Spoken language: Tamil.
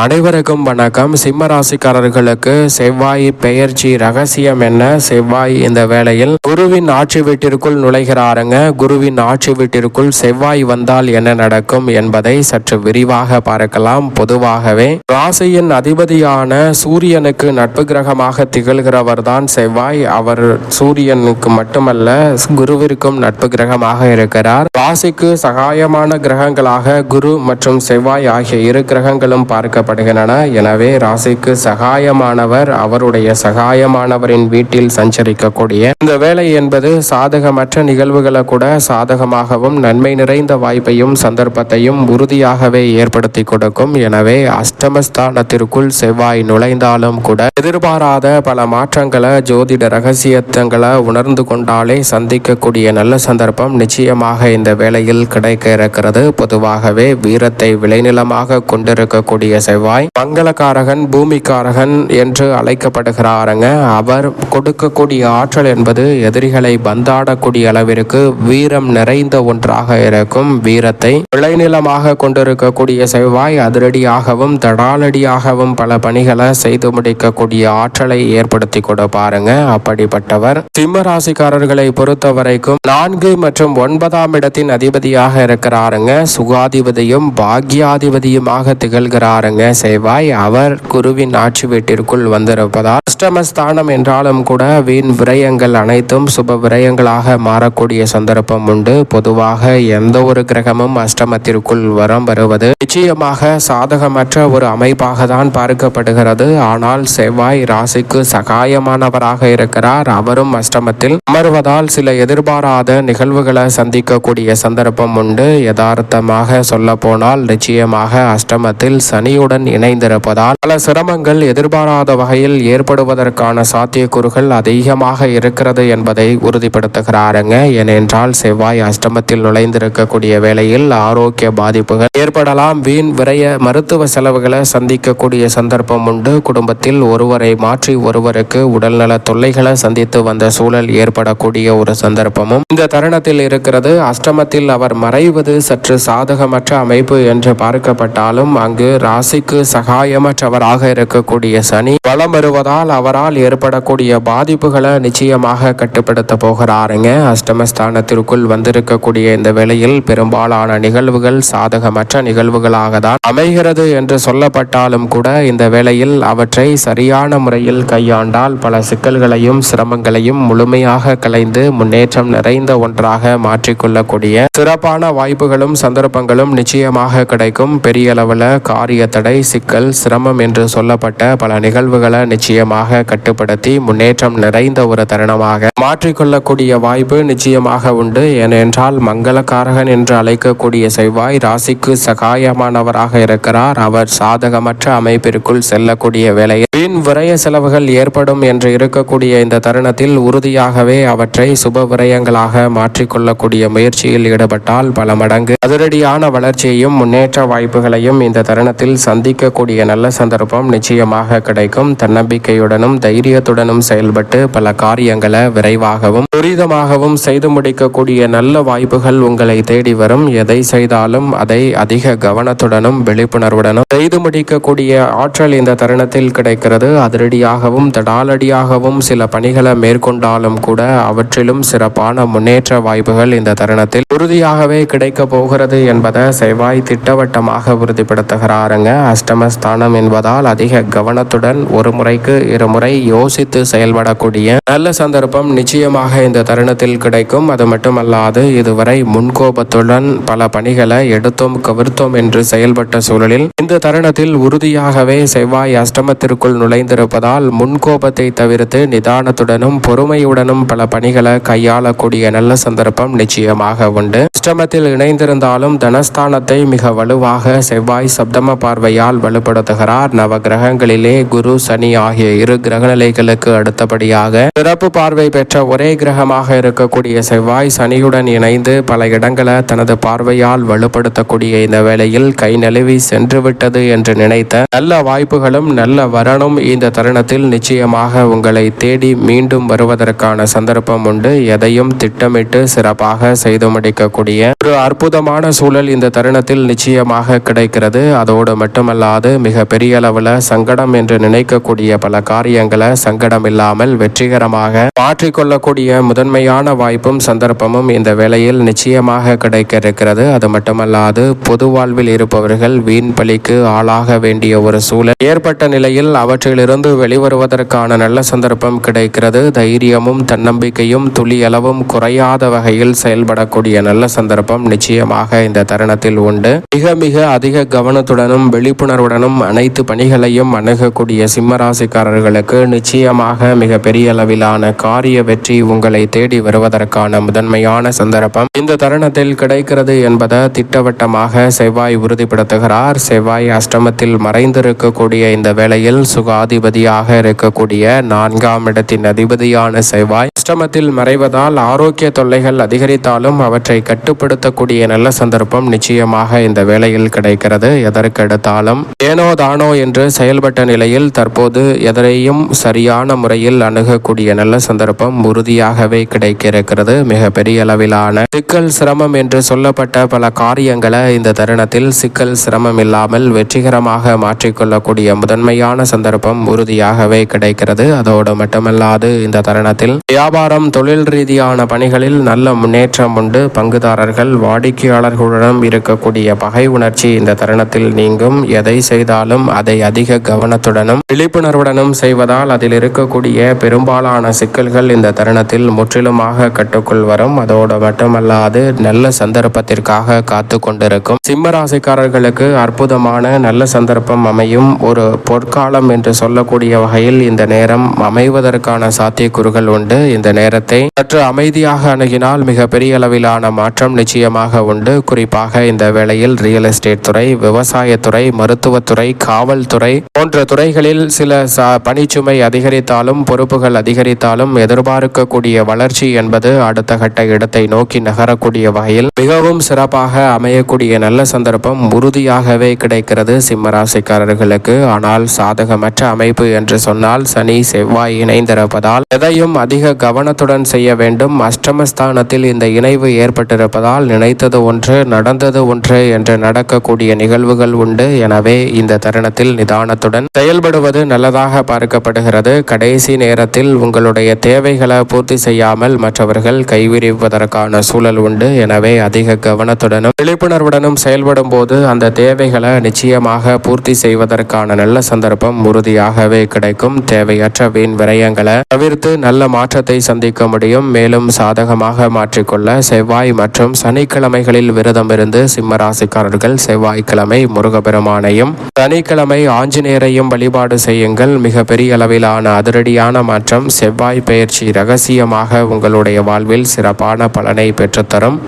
அனைவருக்கும் வணக்கம். சிம்ம ராசிக்காரர்களுக்கு செவ்வாய் பெயர்ச்சி ரகசியம் என்ன? செவ்வாய் இந்த வேளையில் குருவின் ஆட்சி வீட்டிற்குள் நுழைகிறாருங்க. குருவின் ஆட்சி வீட்டிற்குள் செவ்வாய் வந்தால் என்ன நடக்கும் என்பதை சற்று விரிவாக பார்க்கலாம். பொதுவாகவே ராசியின் அதிபதியான சூரியனுக்கு நட்பு கிரகமாக திகழ்கிறவர் தான் செவ்வாய். அவர் சூரியனுக்கு மட்டுமல்ல, குருவிற்கும் நட்பு கிரகமாக இருக்கிறார். ராசிக்கு சகாயமான கிரகங்களாக குரு மற்றும் செவ்வாய் ஆகிய இரு கிரகங்களும் பார்க்க படுகின்றன. எனவே ராசிக்கு சகாயமானவர் அவருடைய சகாயமானவரின் வீட்டில் சஞ்சரிக்கக்கூடிய இந்த வேலை என்பது சாதகமற்ற நிகழ்வுகளை கூட சாதகமாகவும் நன்மை நிறைந்த வாய்ப்பையும் சந்தர்ப்பத்தையும் உறுதியாகவே ஏற்படுத்தி கொடுக்கும். எனவே அஷ்டமஸ்தானத்திற்குள் செவ்வாய் நுழைந்தாலும் கூட எதிர்பாராத பல மாற்றங்களை ஜோதிட ரகசியத்தங்களை உணர்ந்து கொண்டாலே சந்திக்கக்கூடிய நல்ல சந்தர்ப்பம் நிச்சயமாக இந்த வேளையில் கிடைக்க இருக்கிறது. பொதுவாகவே வீரத்தை விளைநிலமாக கொண்டிருக்கக்கூடிய செவ்வாய் மங்களகாரகன், பூமிக்காரகன் என்று அழைக்கப்படுகிறாருங்க. அவர் கொடுக்கக்கூடிய ஆற்றல் என்பது எதிரிகளை பந்தாடக்கூடிய அளவிற்கு வீரம் நிறைந்த ஒன்றாக இருக்கும். வீரத்தை விளைநிலமாக கொண்டிருக்கக்கூடிய செவ்வாய் அதிரடியாகவும் தடாலடியாகவும் பல பணிகளை செய்து முடிக்கக்கூடிய ஆற்றலை ஏற்படுத்தி கொடுப்பாருங்க. அப்படிப்பட்டவர் சிம்ம ராசிக்காரர்களை பொறுத்த வரைக்கும் 4 மற்றும் 9ஆம் இடத்தின் அதிபதியாக இருக்கிறாருங்க. சுகாதிபதியும் பாக்யாதிபதியுமாக திகழ்கிறாருங்க செவ்வாய். அவர் குருவின் ஆட்சி வீட்டிற்குள் வந்திருப்பதால் அஷ்டமஸ்தானம் என்றாலும் கூட வீண் விரயங்கள் அனைத்தும் சுப விரயங்களாக மாறக்கூடிய சந்தர்ப்பம் உண்டு. பொதுவாக எந்த ஒரு கிரகமும் அஷ்டமத்திற்குள் வருவது நிச்சயமாக சாதகமற்ற ஒரு அமைப்பாக தான் பார்க்கப்படுகிறது. ஆனால் செவ்வாய் ராசிக்கு சகாயமானவராக இருக்கிறார். அவரும் அஷ்டமத்தில் அமர்வதால் சில எதிர்பாராத நிகழ்வுகளை சந்திக்கக்கூடிய சந்தர்ப்பம் உண்டு. யதார்த்தமாக சொல்ல போனால் நிச்சயமாக அஷ்டமத்தில் சனியுடன் இணைந்திருப்பதால் பல சிரமங்கள் எதிர்பாராத வகையில் ஏற்படுவதற்கான சாத்தியக்கூறுகள் அதிகமாக இருக்கிறது என்பதை உறுதிப்படுத்துகிறாருங்க. ஏனென்றால் செவ்வாய் அஷ்டமத்தில் நுழைந்திருக்கக்கூடிய வேளையில் ஆரோக்கிய பாதிப்புகள் ஏற்படலாம். வீண் விரைய மருத்துவ செலவுகளை சந்திக்கக்கூடிய சந்தர்ப்பம் உண்டு. குடும்பத்தில் ஒருவரை மாற்றி ஒருவருக்கு உடல்நல தொல்லைகளை சந்தித்து வந்த சூழல் ஏற்படக்கூடிய ஒரு சந்தர்ப்பமும் இந்த தருணத்தில் இருக்கிறது. அஷ்டமத்தில் அவர் மறைவது சற்று சாதகமற்ற அமைப்பு என்று பார்க்கப்பட்டாலும் அங்கு ராசிக்கு சகாயமற்றவராக இருக்கக்கூடிய சனி வலம் வருவதால் அவரால் ஏற்படக்கூடிய பாதிப்புகளை நிச்சயமாக கட்டுப்படுத்த போகிறாருங்க. அஷ்டமஸ்தானத்திற்குள் வந்திருக்கக்கூடிய இந்த வேளையில் பெரும்பாலான நிகழ்வுகள் சாதகமற்ற நிகழ்வுகளாக தான் அமைகிறது என்று சொல்லப்பட்டாலும் கூட இந்த வேளையில் அவற்றை சரியான முறையில் கையாண்டால் பல சிக்கல்களையும் சிரமங்களையும் முழுமையாக களைந்து முன்னேற்றம் நிறைந்த ஒன்றாக மாற்றிக்கொள்ளக்கூடிய சிறப்பான வாய்ப்புகளும் சந்தர்ப்பங்களும் நிச்சயமாக கிடைக்கும். பெரிய அளவில் காரிய தடை, சிக்கல், சிரமம் என்று சொல்லப்பட்ட பல நிகழ்வுகளை நிச்சயமாக கட்டுப்படுத்தி முன்னேற்றம் நிறைந்த ஒரு தருணமாக மாற்றிக்கொள்ளக்கூடிய வாய்ப்பு நிச்சயமாக உண்டு. ஏனென்றால் மங்களகாரகன் என்று அழைக்கக்கூடிய செவ்வாய் ராசிக்கு சகாயமானவராக இருக்கிறார். அவர் சாதகமற்ற அமைப்பிற்குள் செல்லக்கூடிய வேளையில் வீண் விரய செலவுகள் ஏற்படும் என்று இருக்கக்கூடிய இந்த தருணத்தில் உறுதியாகவே அவற்றை சுப விரயங்களாக மாற்றிக்கொள்ளக்கூடிய முயற்சியில் ஈடுபட்டால் பல மடங்கு அதிரடியான வளர்ச்சியையும் முன்னேற்ற வாய்ப்புகளையும் இந்த தருணத்தில் சந்திக்கக்கூடிய நல்ல சந்தர்ப்பம் நிச்சயமாக கிடைக்கும். தன்னம்பிக்கையுடனும் தைரியத்துடனும் செயல்பட்டு பல காரியங்களை விரைவாகவும் துரிதமாகவும் செய்து முடிக்கக்கூடிய நல்ல வாய்ப்புகள் உங்களை தேடி வரும். எதை செய்தாலும் அதை அதிக கவனத்துடனும் விழிப்புணர்வுடனும் செய்து முடிக்கக்கூடிய ஆற்றல் இந்த தருணத்தில் கிடைக்கிறது. அதிரடியாகவும் தடாலடியாகவும் சில பணிகளை மேற்கொண்டாலும் கூட அவற்றிலும் சிறப்பான முன்னேற்ற வாய்ப்புகள் இந்த தருணத்தில் உறுதியாகவே கிடைக்க போகிறது என்பதை செவ்வாய் திட்டவட்டமாக உறுதிப்படுத்துகிறாருங்க. அஷ்டமஸ்தானம் என்பதால் அதிக கவனத்துடன் ஒரு முறைக்கு இருமுறை யோசித்து செயல்படக்கூடிய நல்ல சந்தர்ப்பம் நிச்சயமாக இந்த தருணத்தில் கிடைக்கும். அது மட்டுமல்லாது இதுவரை முன்கோபத்துடன் பல பணிகளை எடுத்தோம் கவிர்த்தோம் என்று செயல்பட்ட சூழலில் இந்த தருணத்தில் உறுதியாகவே செவ்வாய் அஷ்டமத்திற்குள் நுழைந்திருப்பதால் முன்கோபத்தை தவிர்த்து நிதானத்துடனும் பொறுமையுடனும் பல பணிகளை கையாளக்கூடிய நல்ல சந்தர்ப்பம் நிச்சயமாக உண்டு. அஷ்டமத்தில் இணைந்திருந்தாலும் தனஸ்தானத்தை மிக வலுவாக செவ்வாய் சப்தம பார்வையால் வலுப்படுத்துகிறார். நவ கிரகங்களிலே குரு, சனி ஆகிய இரு கிரகநிலைகளுக்கு அடுத்தபடியாக சிறப்பு பார்வை பெற்ற ஒரே கிரகமாக இருக்கக்கூடிய செவ்வாய் சனியுடன் இணைந்து பல இடங்களை தனது பார்வையால் வலுப்படுத்தக்கூடிய இந்த வேளையில் கை நழுவி சென்று விட்டது என்று நினைத்த நல்ல வாய்ப்புகளும் நல்ல வரணும் பணம் இந்த தருணத்தில் நிச்சயமாக உங்களை தேடி மீண்டும் வருவதற்கான சந்தர்ப்பம் உண்டு. எதையும் திட்டமிட்டு சிறப்பாக செய்து முடிக்கக்கூடிய ஒரு அற்புதமான சூழல் இந்த தருணத்தில் நிச்சயமாக கிடைக்கிறது. அதோடு மட்டுமல்லாது மிக பெரிய அளவில் சங்கடம் என்று நினைக்கக்கூடிய பல காரியங்களை சங்கடம் இல்லாமல் வெற்றிகரமாக மாற்றிக்கொள்ளக்கூடிய முதன்மையான வாய்ப்பும் சந்தர்ப்பமும் இந்த வேளையில் நிச்சயமாக கிடைக்க இருக்கிறது. அது மட்டுமல்லாது பொது வாழ்வில் இருப்பவர்கள் வீண் பலிக்கு ஆளாக வேண்டிய ஒரு சூழல் ஏற்பட்ட நிலையில் அவற்றிலிருந்து வெளிவருவதற்கான நல்ல சந்தர்ப்பம் கிடைக்கிறது. தைரியமும் தன்னம்பிக்கையும் துளியளவும் குறையாத வகையில் செயல்படக்கூடிய நல்ல சந்தர்ப்பம் நிச்சயமாக இந்த தருணத்தில் உண்டு. மிக மிக அதிக கவனத்துடனும் விழிப்புணர்வுடனும் அனைத்து பணிகளையும் அணுகக்கூடிய சிம்மராசிக்காரர்களுக்கு நிச்சயமாக மிக பெரிய அளவிலான காரிய வெற்றி உங்களை தேடி வருவதற்கான முதன்மையான சந்தர்ப்பம் இந்த தருணத்தில் கிடைக்கிறது என்பதை திட்டவட்டமாக செவ்வாய் உறுதிப்படுத்துகிறார். செவ்வாய் அஷ்டமத்தில் மறைந்திருக்கக்கூடிய இந்த வேளையில் சுகாதிபதியாக இருக்கக்கூடிய 4ஆம் இடத்தின் அதிபதியான செவ்வாய் அஷ்டமத்தில் மறைவதால் ஆரோக்கிய தொல்லைகள் அதிகரித்தாலும் அவற்றை கட்டுப்படுத்தக்கூடிய நல்ல சந்தர்ப்பம் நிச்சயமாக இந்த வேளையில் கிடைக்கிறது. எதற்கெடுத்தாலும் ஏனோ தானோ என்று செயல்பட்ட நிலையில் தற்போது எதனையும் சரியான முறையில் அணுகக்கூடிய நல்ல சந்தர்ப்பம் உறுதியாகவே கிடைக்க இருக்கிறது. மிக பெரிய அளவிலான சிக்கல் சிரமம் என்று சொல்லப்பட்ட பல காரியங்களை இந்த தருணத்தில் சிக்கல் சிரமம் இல்லாமல் வெற்றிகரமாக மாற்றிக்கொள்ளக்கூடிய முதன்மையான சந்தர்ப்பம் உறுதியாகவே கிடைக்கிறது. அதோடு மட்டுமல்லாது இந்த தருணத்தில் வியாபாரம் தொழில் ரீதியான பணிகளில் நல்ல முன்னேற்றம் உண்டு. பங்குதாரர்கள் வாடிக்கையாளர்களுடன் இருக்கக்கூடிய பகை உணர்ச்சி இந்த தருணத்தில் நீங்கும். எதை செய்தாலும் அதை அதிக கவனத்துடனும் விழிப்புணர்வுடனும் செய்வதால் அதில் இருக்கக்கூடிய பெரும்பாலான சிக்கல்கள் இந்த தருணத்தில் முற்றிலுமாக கட்டுக்குள் வரும். அதோடு மட்டுமல்லாது நல்ல சந்தர்ப்பத்திற்காக காத்து கொண்டிருக்கும் சிம்மராசிக்காரர்களுக்கு அற்புதமான நல்ல சந்தர்ப்பம் அமையும். ஒரு பொற்காலம் என்று சொல்லக்கூடிய வகையில் இந்த நேரம் அமைவதற்கான சாத்தியக்கூறுகள் உண்டு. இந்த நேரத்தை சற்று அமைதியாக அணுகினால் மிக பெரிய அளவிலான மாற்றம் நிச்சயமாக உண்டு. குறிப்பாக இந்த வேளையில் ரியல் எஸ்டேட் துறை, விவசாயத்துறை, மருத்துவத்துறை, காவல்துறை போன்ற துறைகளில் சில பணிச்சுமை அதிகரித்தாலும் பொறுப்புகள் அதிகரித்தாலும் எதிர்பார்க்கக்கூடிய வளர்ச்சி என்பது அடுத்த கட்ட இடத்தை நோக்கி நகரக்கூடிய வகையில் மிகவும் சிறப்பாக அமையக்கூடிய நல்ல சந்தர்ப்பம் உறுதியாகவே கிடைக்கிறது சிம்மராசிக்காரர்களுக்கு. ஆனால் சாதகமற்ற அமைப்பு என்று சொன்னால் சனி செவ்வாய் இணைந்திருப்பதால் எதையும் அதிக கவனத்துடன் செய்ய வேண்டும். அஷ்டமஸ்தானத்தில் இந்த இணைவு ஏற்பட்டிருப்பதால் நினைத்தது ஒன்று நடந்தது ஒன்று என்று நடக்கக்கூடிய நிகழ்வுகள் உண்டு. எனவே இந்த தருணத்தில் நிதானத்துடன் செயல்படுவது நல்லதாக பார்க்கப்படுகிறது. கடைசி நேரத்தில் உங்களுடைய தேவைகளை பூர்த்தி செய்யாமல் மற்றவர்கள் கைவிரிப்பதற்கான சூழல் உண்டு. எனவே அதிக கவனத்துடனும் விழிப்புணர்வுடனும் செயல்படும் போது அந்த தேவைகளை நிச்சயமாக பூர்த்தி செய்வதற்கான நல்ல சந்தர்ப்பம் உறுதியாகவே கிடைக்கும். தேவையற்ற வீண் விரயங்களை தவிர்த்து நல்ல மாற்றத்தை சந்திக்க முடியும். மேலும் சாதகமாக மாற்றிக்கொள்ள செவ்வாய் மற்றும் சனிக்கிழமைகளில் விரதம் இருந்து சிம்மராசிக்காரர்கள் செவ்வாய்க்கிழமை முருகப்பெருமானையும் சனிக்கிழமை ஆஞ்சநேயரையும் வழிபாடு செய்யுங்கள். மிக பெரிய அளவிலான அதிரடியான மாற்றம் செவ்வாய் பெயர்ச்சி ரகசியமாக உங்களுடைய வாழ்வில் சிறப்பான பலனை பெற்றுத்தரும்.